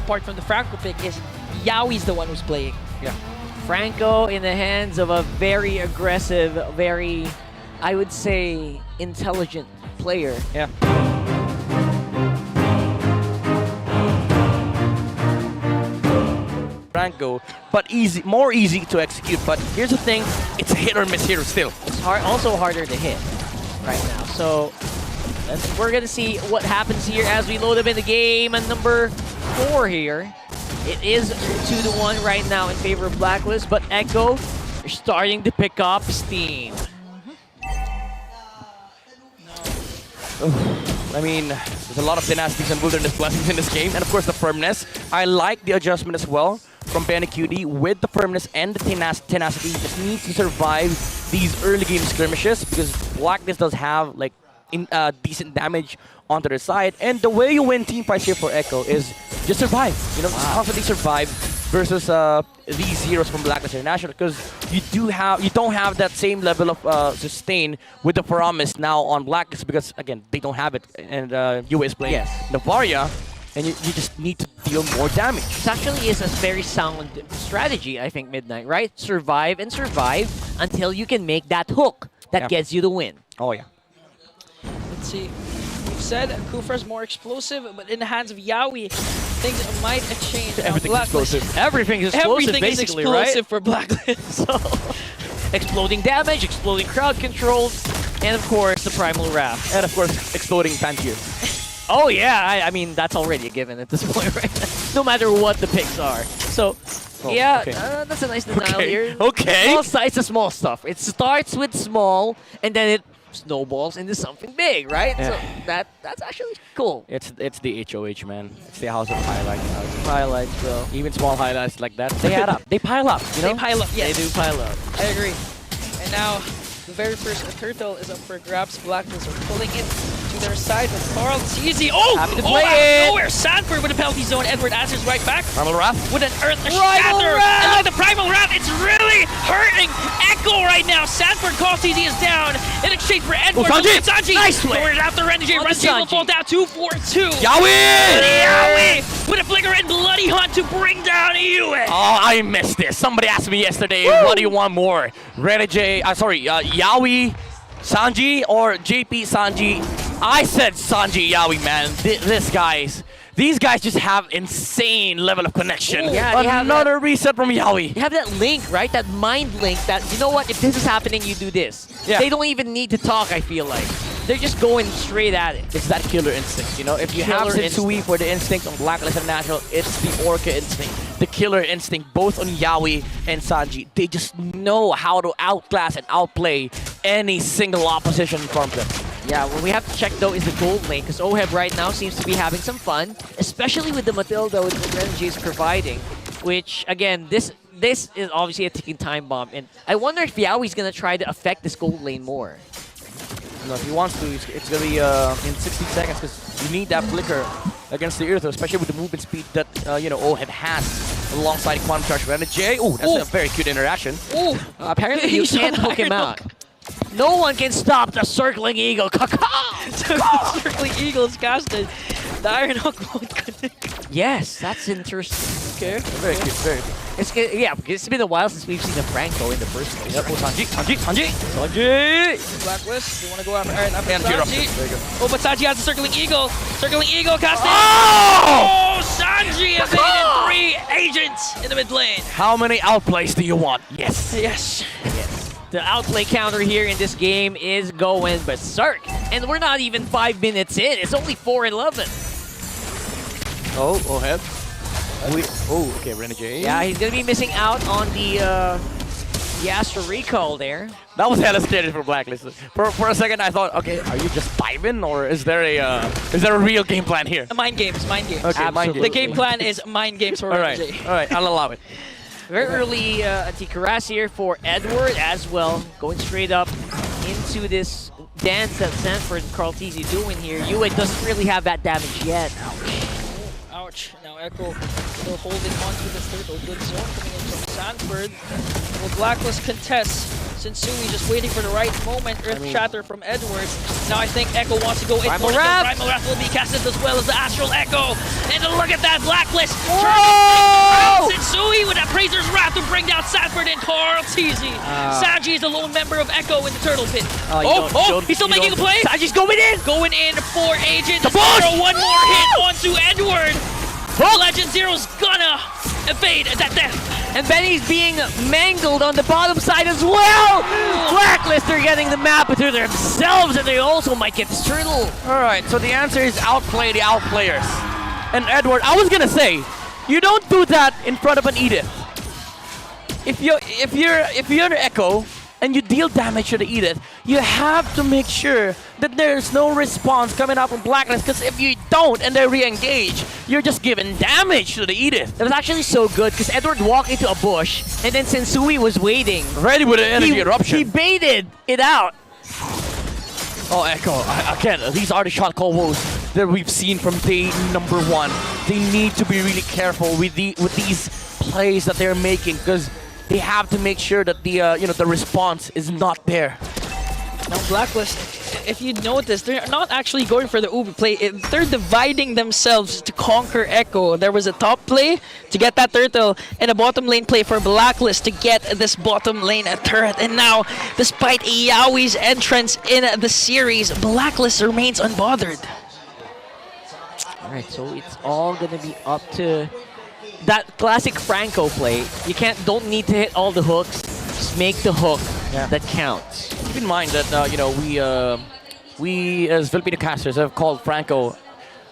apart from the Franco pick is Yawi's the one who's playing. Yeah. Franco in the hands of a very aggressive, very, I would say, intelligent player. Yeah. Franco, but more easy to execute. But here's the thing, it's a hit or miss here still. It's also harder to hit right now. So we're gonna see what happens here as we load up in the game. And number 4 here. It is 2-1 right now in favor of Blacklist, but Echo are starting to pick up steam. I mean, there's a lot of dynasties and wilderness blessings in this game, and of course the firmness. I like the adjustment as well from Benny QD with the firmness and the tenacity. He just needs to survive these early game skirmishes because Blacklist does have like decent damage onto their side, and the way you win team fights here for Echo is just survive. You know, just constantly survive versus these heroes from Blacklist International, because you don't have that same level of sustain with the Paramis now on Blacklist, because again they don't have it, and UA is playing Navaria, and you just need to deal more damage. This actually is a very sound strategy, I think, Midnight, right? Survive and survive until you can make that hook that gets you the win. Oh yeah. Let's see. We've said Kufra's more explosive, but in the hands of Yawi, things might change. Everything's explosive. Everything's explosive, Everything is basically, explosive right? for Blacklist. So, exploding damage, exploding crowd control, and of course the Primal Wrath. And of course, exploding Pantier. Oh yeah, I mean that's already a given at this point, right? No matter what the picks are. So, that's a nice denial here. Okay. Small size to small stuff. It starts with small, and then it snowballs into something big, right? Yeah. So that's actually cool. It's the HOH, man. It's the house of highlights. Highlights, bro. Even small highlights like that, they add up. They pile up. You know? They pile up, yes. They do pile up. I agree. And now, the very first turtle is up for grabs. Blacklist are pulling it to their side with Carl. It's easy. Oh! Happy to Oh, play out it. of nowhere! Sanford with a penalty zone. Edward answers right back. Primal Wrath. With an Earth Primal Shatter! Wrath! And look, the Primal Wrath, it's really hurting Echo right now. Sanford calls TZ is down in exchange for Edward. Oh, Sanji! Sanji! Nice play. Forward after Renegade. On the Renegade will Sanji. fall down 2-4-2. Yawi! Yawi with a flicker and bloody hunt to bring down Yue. Oh, I missed this. Somebody asked me yesterday, what do you want more? Yawi, Sanji, or JP Sanji? I said Sanji Yawi, man. These guys just have insane level of connection. Ooh, yeah, they have another reset from Yawi. You have that link, right? That mind link that, you know what, if this is happening, you do this. Yeah. They don't even need to talk, I feel like. They're just going straight at it. It's that killer instinct, you know? If you have Sensui for the instinct on Blacklist International, it's the Orca instinct. The killer instinct, both on Yawi and Sanji. They just know how to outclass and outplay any single opposition in front of them. Yeah, what we have to check though is the gold lane, because Oheb right now seems to be having some fun, especially with the Matilda with the Renji is providing, which again, this is obviously a ticking time bomb, and I wonder if Yaoi's gonna try to affect this gold lane more. No, if he wants to, it's gonna be in 60 seconds, because you need that flicker against the Earth, especially with the movement speed that Oheb has alongside Quantum Charge Renegade. Oh, that's a very cute interaction. Ooh. Apparently you can't hook him out. No one can stop the circling eagle. The circling eagle is casted. The Iron Hook won't connect. Yes, that's interesting. Okay. Very cute, very cute. Yeah, it's been a while since we've seen a Franco in the first place. Yep, Sanji! Blacklist, they want to go after Iron after And Sanji. there you go. Oh, but Sanji has the circling eagle. Circling eagle casted. Oh! Oh, Sanji evaded 3 agents in the mid lane. How many outplays do you want? Yes. Yes. The outplay counter here in this game is going berserk. And we're not even 5 minutes in. It's only 4:11. Oh, Oheb. Okay, Renegade. Yeah, he's going to be missing out on the Astro recall there. That was hella scary for Blacklist. For a second, I thought, okay, are you just vibing, or is there a real game plan here? Mind games, mind games. Okay, mind games. The game plan is mind games for All RJ. right, I'll allow it. Very early anti-Karas here for Edward as well. Going straight up into this dance that Sanford and Carl TZ doing here. Yue doesn't really have that damage yet. Ouch. Ouch. Now Echo still holding on to this turtle. Good zone coming in from Sanford. Will Blacklist contest? Sensui just waiting for the right moment. Earth Shatter from Edward. Now I think Echo wants to go in for it. Primal Wrath will be casted as well as the Astral Echo. And look at that Blacklist. Sensui with that Praiser's Wrath to bring down Sanford and Carl Teasy. Sanji is the lone member of Echo in the turtle pit. He's still making a play. Sanji's going in. Going in for Agent Zero. One more hit onto Edward. Legend Zero's gonna evade that death. And Benny's being mangled on the bottom side as well. Blacklist are getting the map to themselves, and they also might get this turtle. All right, so the answer is outplay the outplayers. And Edward, I was gonna say, you don't do that in front of an Edith. If you're an Echo and you deal damage to the Edith, you have to make sure that there's no response coming out from Blacklist, because if you don't and they re-engage, you're just giving damage to the Edith. That was actually so good because Edward walked into a bush and then Sensui was waiting. Ready with an energy eruption. He baited it out. Oh, Echo, again, these are the shot combos that we've seen from day number 1. They need to be really careful with these plays that they're making, because they have to make sure that the response is not there. Now Blacklist, if you notice, they're not actually going for the Uber play. They're dividing themselves to conquer Echo. There was a top play to get that turtle and a bottom lane play for Blacklist to get this bottom lane turret. And now, despite Yaoi's entrance in the series, Blacklist remains unbothered. Alright, so it's all gonna be up to that classic Franco play. You don't need to hit all the hooks. Just make the hook that counts. Keep in mind that we as Filipino casters have called Franco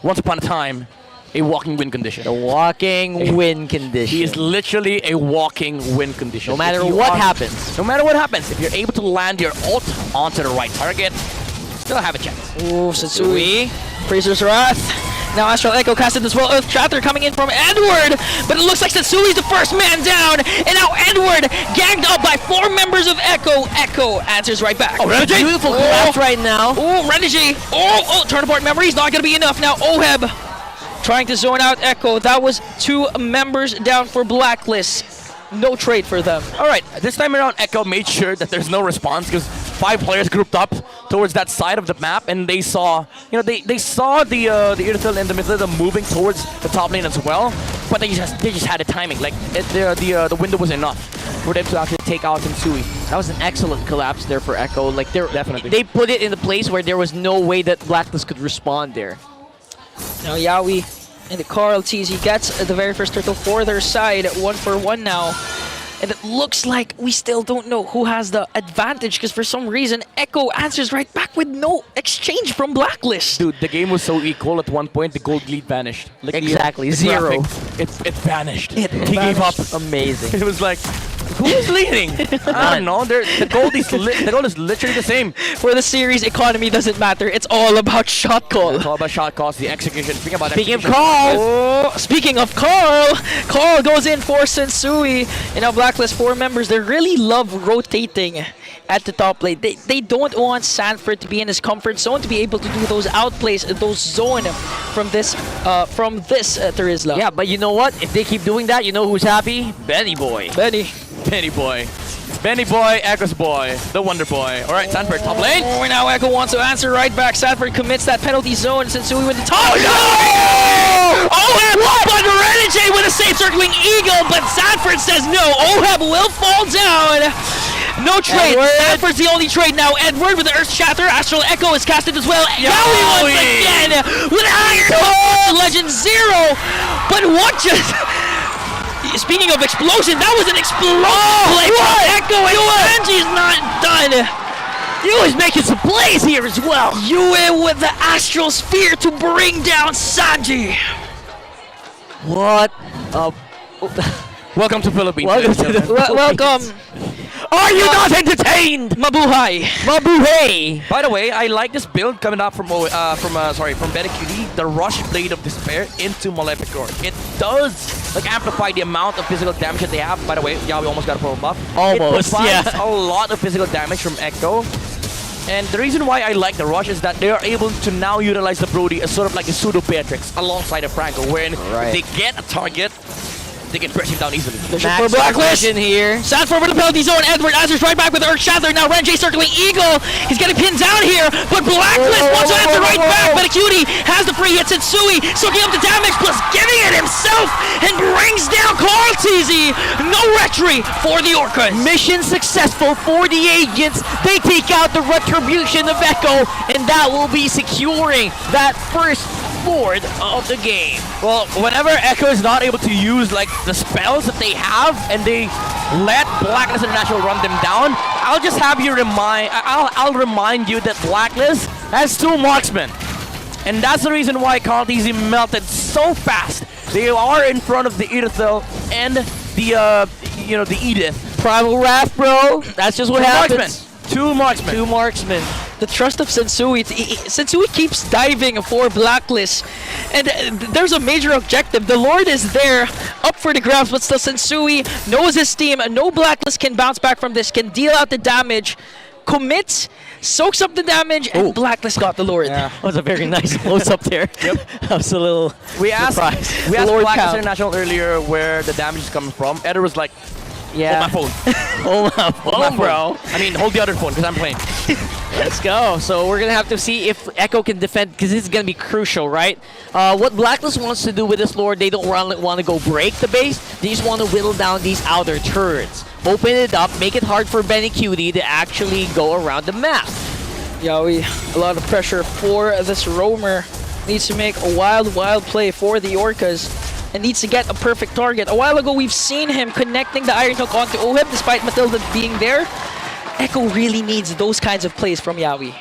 once upon a time a walking win condition. The walking win condition. He is literally a walking win condition. No matter what happens. No matter what happens, if you're able to land your ult onto the right target, still have a chance. Ooh, Sensui, Praiser's Wrath. Now Astral Echo casted as well. Earth Shatter coming in from Edward, but it looks like Sensui's the first man down, and now Edward ganged up by 4 members of Echo. Echo answers right back. Oh, Renegade! Beautiful collapse right now. Oh, Renegade! Oh, turn apart memories, not gonna be enough. Now Oheb trying to zone out Echo. That was 2 members down for Blacklist. No trade for them. All right, this time around, Echo made sure that there's no response, because 5 players grouped up towards that side of the map, and they saw, they saw the Irithel in the middle of them moving towards the top lane as well, but they just had the timing. Like the window was enough for them to actually take out Sensui. That was an excellent collapse there for Echo. Like Definitely. They put it in the place where there was no way that Blacklist could respond there. Now Yaoi and the Carl TZ gets the very first turtle for their side, 1-for-1 now. And it looks like we still don't know who has the advantage, because for some reason, Echo answers right back with no exchange from Blacklist. Dude, the game was so equal at one point, the gold lead vanished. Like Exactly, the 0. It vanished. He gave up. Amazing. It was like, who's leading? I don't know. The gold is literally the same. For the series, economy doesn't matter. It's all about shot call. It's all about shot calls, the execution. Speaking of Carl! Oh, speaking of Carl, Carl goes in for Sensui. And now Blacklist 4 members, they really love rotating at the top lane. They don't want Sanford to be in his comfort zone, to be able to do those outplays, those zone from this Terizla. Yeah, but you know what? If they keep doing that, you know who's happy? Benny Boy. Benny Boy. Benny Boy, Echo's boy, the Wonder Boy. All right, Sanford, top lane. Oh, now Echo wants to answer right back. Sanford commits that penalty zone. Sensui with the top. Oh, no! Oheb, but Renegade with a safe circling eagle, but Sanford says no. Oheb will fall down. No trade. Sanford's the only trade now. Edward with the Earth Shatter. Astral Echo is casted as well. Yaoi once again with Iron Hole. Legend Zero. But what just... Speaking of explosion, that was an explosive play from Echo, and Sanji's not done. Yue's making some plays here as well. Yue with the Astral Sphere to bring down Sanji. What? Welcome to Philippines. Welcome. Are you not entertained? Mabuhay. Mabuhay. By the way, I like this build coming up from Better QD, the Rush Blade of Despair into Maleficor. It does amplify the amount of physical damage that they have. By the way, yeah, we almost got a pro buff. Almost, it provides a lot of physical damage from Echo. And the reason why I like the rush is that they are able to now utilize the Brody as sort of like a pseudo Beatrix alongside of Franco, wherein they get a target, they can press him down easily. Max Blacklist in here. Sanford with the penalty zone. Edward Azur's right back with Earth Shatter. Now Renjay circling Eagle. He's getting pinned down here, but Blacklist wants to answer right back. But Acuity has the free hit. Sensui soaking up the damage, plus giving it himself, and brings down Carl TZ. No retry for the Orcas. Mission successful for the agents. They take out the retribution of Echo, and that will be securing that first board of the game. Well, whenever Echo is not able to use like the spells that they have, and they let Blacklist International run them down, I'll just have you I'll remind you that Blacklist has 2 marksmen, and that's the reason why Carl TZ melted so fast. They are in front of the Irithel and the the Edith. Primal Wrath, bro. That's just what happens. 2 marksmen. 2 marksmen. The trust of Sensui. Sensui keeps diving for Blacklist, and there's a major objective. The Lord is there, up for the grabs, but still Sensui knows his team. No Blacklist can bounce back from this, can deal out the damage, commits, soaks up the damage, and Blacklist got the Lord. Yeah, that was a very nice close up there. Yep. I was a little surprised. We asked Lord Blacklist count. International earlier where the damage is coming from. Eder was like, Yeah. hold my phone. Hold my phone, bro. I mean, hold the other phone because I'm playing. Let's go. So we're going to have to see if Echo can defend, because this is going to be crucial, right? What Blacklist wants to do with this Lord, they don't want to go break the base. They just want to whittle down these outer turrets. Open it up, make it hard for Benny Cutie to actually go around the map. Yeah, a lot of pressure for this roamer. Needs to make a wild play for the Orcas, and needs to get a perfect target. A while ago, we've seen him connecting the Iron Hook onto Oheb, despite Matilda being there. Echo really needs those kinds of plays from Yawi.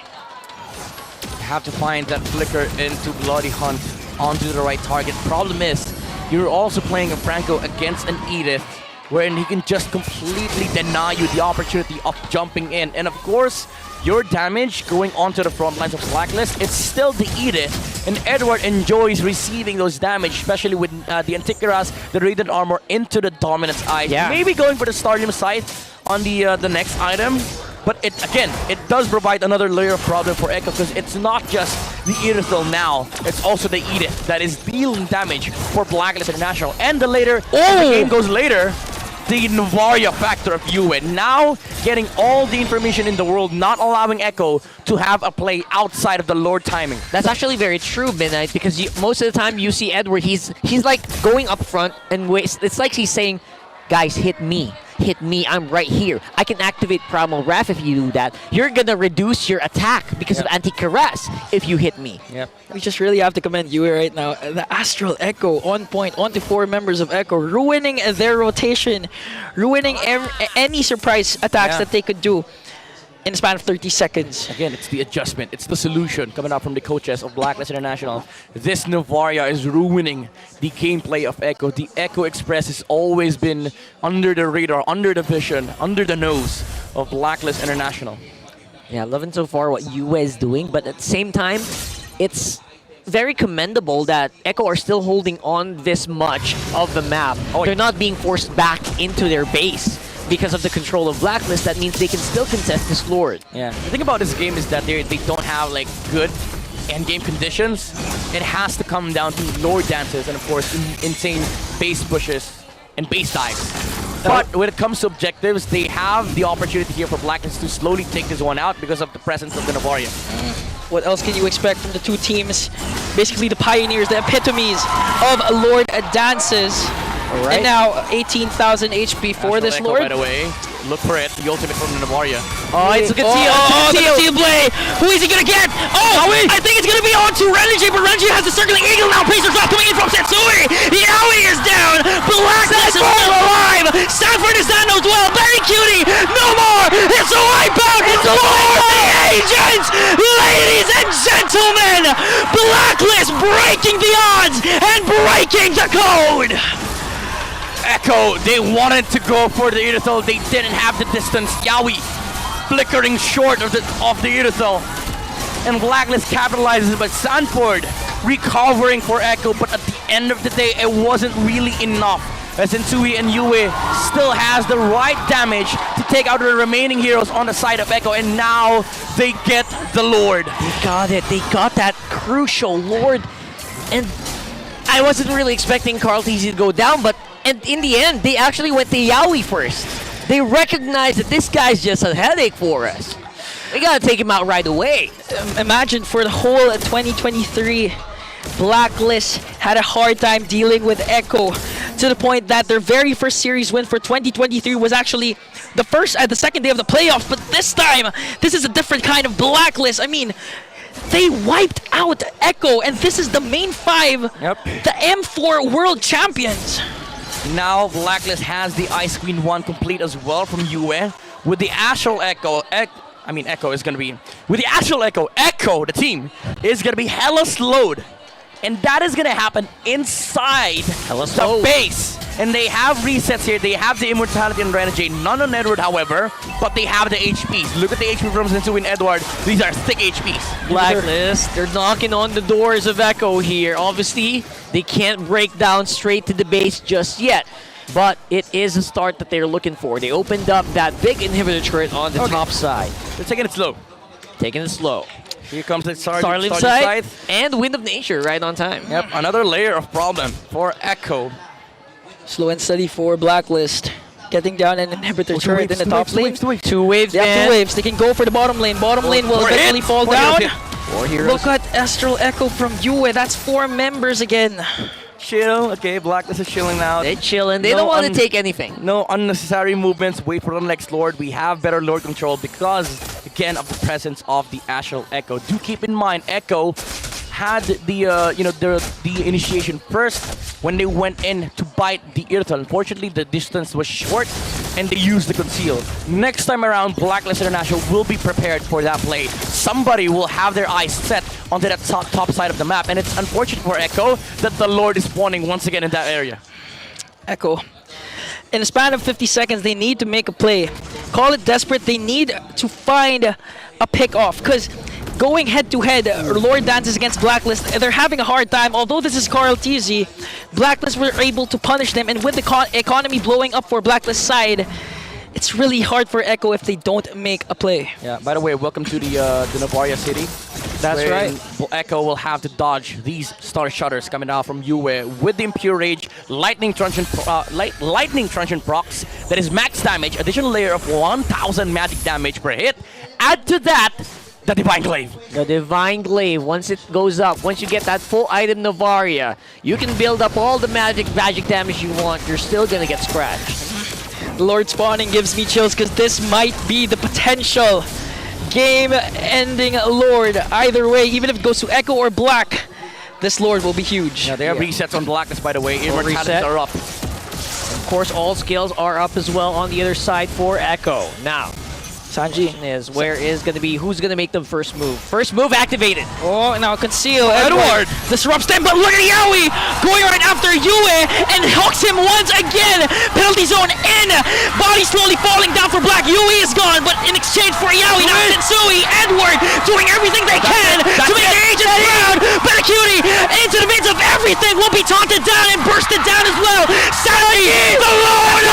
Have to find that flicker into Bloody Hunt onto the right target. Problem is, you're also playing a Franco against an Edith, wherein he can just completely deny you the opportunity of jumping in. And of course, your damage going onto the front lines of Blacklist, it's still the Edith. And Edward enjoys receiving those damage, especially with the Antikyras, the Radiant Armor into the Dominance Eye. Yeah. Maybe going for the Stardom Sight on the next item. But it does provide another layer of problem for Echo, because it's not just the Irithel now, it's also the Edith that is dealing damage for Blacklist International. And the later, as the game goes later, the Novaria factor of UN now getting all the information in the world, not allowing Echo to have a play outside of the Lord timing. That's actually very true, Midnight, because most of the time you see Edward, he's like going up front and waits. It's like he's saying, guys, hit me, I'm right here. I can activate Primal Wrath if you do that. You're gonna reduce your attack because of Anti-Caress if you hit me. Yeah. We just really have to commend Yui right now. The Astral Echo on point, onto 4 members of Echo, ruining their rotation, ruining any surprise attacks that they could do in the span of 30 seconds. Again, it's the adjustment. It's the solution coming out from the coaches of Blacklist International. This Novaria is ruining the gameplay of Echo. The Echo Express has always been under the radar, under the vision, under the nose of Blacklist International. Yeah, loving so far what UA is doing, but at the same time, it's very commendable that Echo are still holding on this much of the map. They're not being forced back into their base because of the control of Blacklist. That means they can still contest this Lord. Yeah. The thing about this game is that they don't have like good end-game conditions. It has to come down to Lord dances and of course insane base pushes and base dives. But when it comes to objectives, they have the opportunity here for Blacklist to slowly take this one out because of the presence of the Novaria. What else can you expect from the 2 teams? Basically the pioneers, the epitomes of Lord dances. Right. And now 18,000 HP for this Echo, Lord. by the way, look for it. The ultimate from the Novaria. Oh, it's a good teal. Teal play. Who is he gonna get? Oh, I think it's gonna be on to Renji, but Renji has the circling eagle now. Pacers drop coming in from Setsui. Yaoi is down. Blacklist is still alive. Sanford is down as well. Very cutie. No more. It's a wipeout. It's a the agents. Ladies and gentlemen, Blacklist breaking the odds and breaking the code. Echo, they wanted to go for the Irithel. They didn't have the distance. Yaoi flickering short of the Irithel. And Blacklist capitalizes, but Sanford recovering for Echo, but at the end of the day, it wasn't really enough. As Insui and Yue still has the right damage to take out the remaining heroes on the side of Echo, and now they get the Lord. They got it. They got that crucial Lord. And I wasn't really expecting Carl TZ to go down, but in the end, they actually went to Yaoi first. They recognized that this guy's just a headache for us. We gotta take him out right away. Imagine for the whole 2023, Blacklist had a hard time dealing with Echo, to the point that their very first series win for 2023 was actually the second day of the playoffs. But this time, this is a different kind of Blacklist. I mean, they wiped out Echo, and this is the main 5, the M4 World Champions. Now Blacklist has the Ice Queen 1 complete as well from Yue. With the Astral Echo, Echo is gonna be, with the Astral Echo, the team, is gonna be hella slowed. And that is gonna happen inside the base. And they have resets here. They have the Immortality and Renegade. None on Edward, however, but they have the HPs. Look at the HP from Zensu and Edward. These are thick HPs. Blacklist, they're knocking on the doors of Echo here. Obviously, they can't break down straight to the base just yet. But it is a start that they're looking for. They opened up that big inhibitor turret on the top side. They're taking it slow. Taking it slow. Here comes the Starling Scythe and Wind of Nature right on time. Yep, another layer of problem for Echo. Slow and steady for Blacklist. Getting down an inhibitor turret in the top lane. Two waves, They have 2 waves. They can go for the bottom lane. Bottom lane will eventually fall down. Look at Astral Echo from Yue. That's 4 members again. Chill. Okay, Blacklist is chilling now. They're chilling. They don't want to take anything. No unnecessary movements. Wait for the next Lord. We have better Lord control because, again, of the presence of the Astral Echo. Do keep in mind, Echo had the initiation first when they went in to bite the Irtal. Unfortunately, the distance was short and they used the conceal. Next time around, Blacklist International will be prepared for that play. Somebody will have their eyes set onto that top side of the map, and it's unfortunate for Echo that the Lord is spawning once again in that area. Echo. In a span of 50 seconds, they need to make a play. Call it desperate. They need to find a pick-off, because going head-to-head, Lord dances against Blacklist. They're having a hard time. Although this is Carl TZ, Blacklist were able to punish them, and with the economy blowing up for Blacklist side, it's really hard for Echo if they don't make a play. Yeah, by the way, welcome to the Novaria City. That's right. Echo will have to dodge these Star Shutters coming out from Yue with the Impure Rage, Lightning Truncheon procs, that is max damage, additional layer of 1000 magic damage per hit. Add to that, the Divine Glaive. The Divine Glaive, once it goes up, once you get that full item Novaria, you can build up all the magic damage you want. You're still gonna get scratched. Lord spawning gives me chills, because this might be the potential game-ending Lord. Either way, even if it goes to Echo or Black, this Lord will be huge. Yeah, they have resets on Blacklist, by the way. Immortalities are up. Of course, all skills are up as well on the other side for Echo. Now, Sanji is who's gonna make the first move? First move activated. Oh, now conceal. Edward disrupts them, but look at Yaoi going right after Yue and hooks him once again. Penalty zone in. Body slowly falling down for Black. Yue is gone, but in exchange for Yaoi, now Sensui, Edward doing everything they can to make the agent proud. But Cutie into the midst of everything will be taunted down and bursted down as well. Sadly, the Lord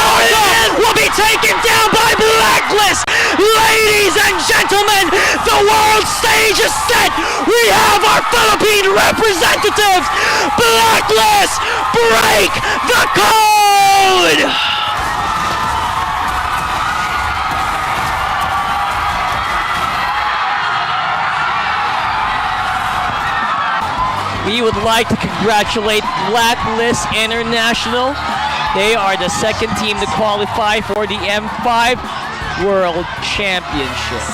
will be taken down by Blacklist. Ladies and gentlemen, the world stage is set. We have our Philippine representatives. Blacklist, break the code. We would like to congratulate Blacklist International. They are the second team to qualify for the M5 World Championship.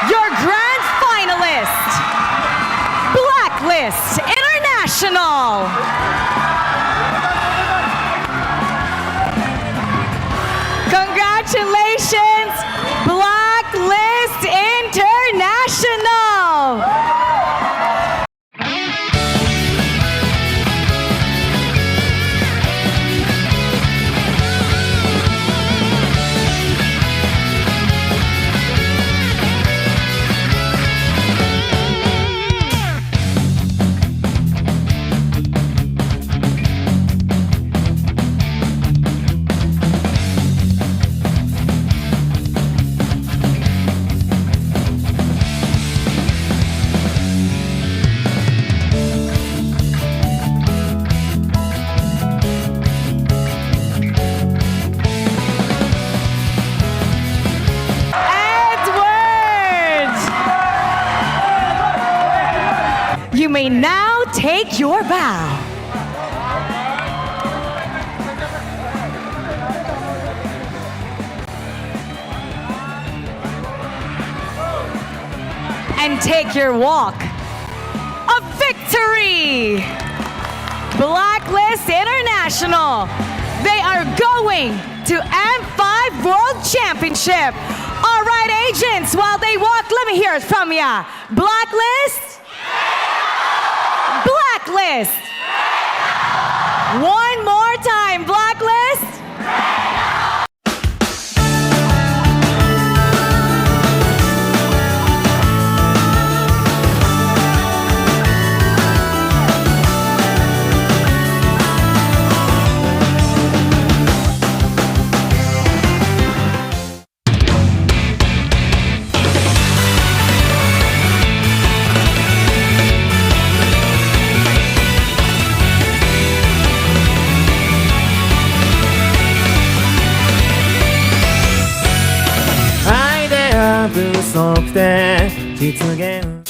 Your grand finalist, Blacklist International. Congratulations, Blacklist International. may now take your bow. And take your walk of victory. Blacklist International. They are going to M5 World Championship. All right, agents, while they walk, let me hear it from ya. Blacklist? Blacklist. One more time, Blacklist.「不足で実現」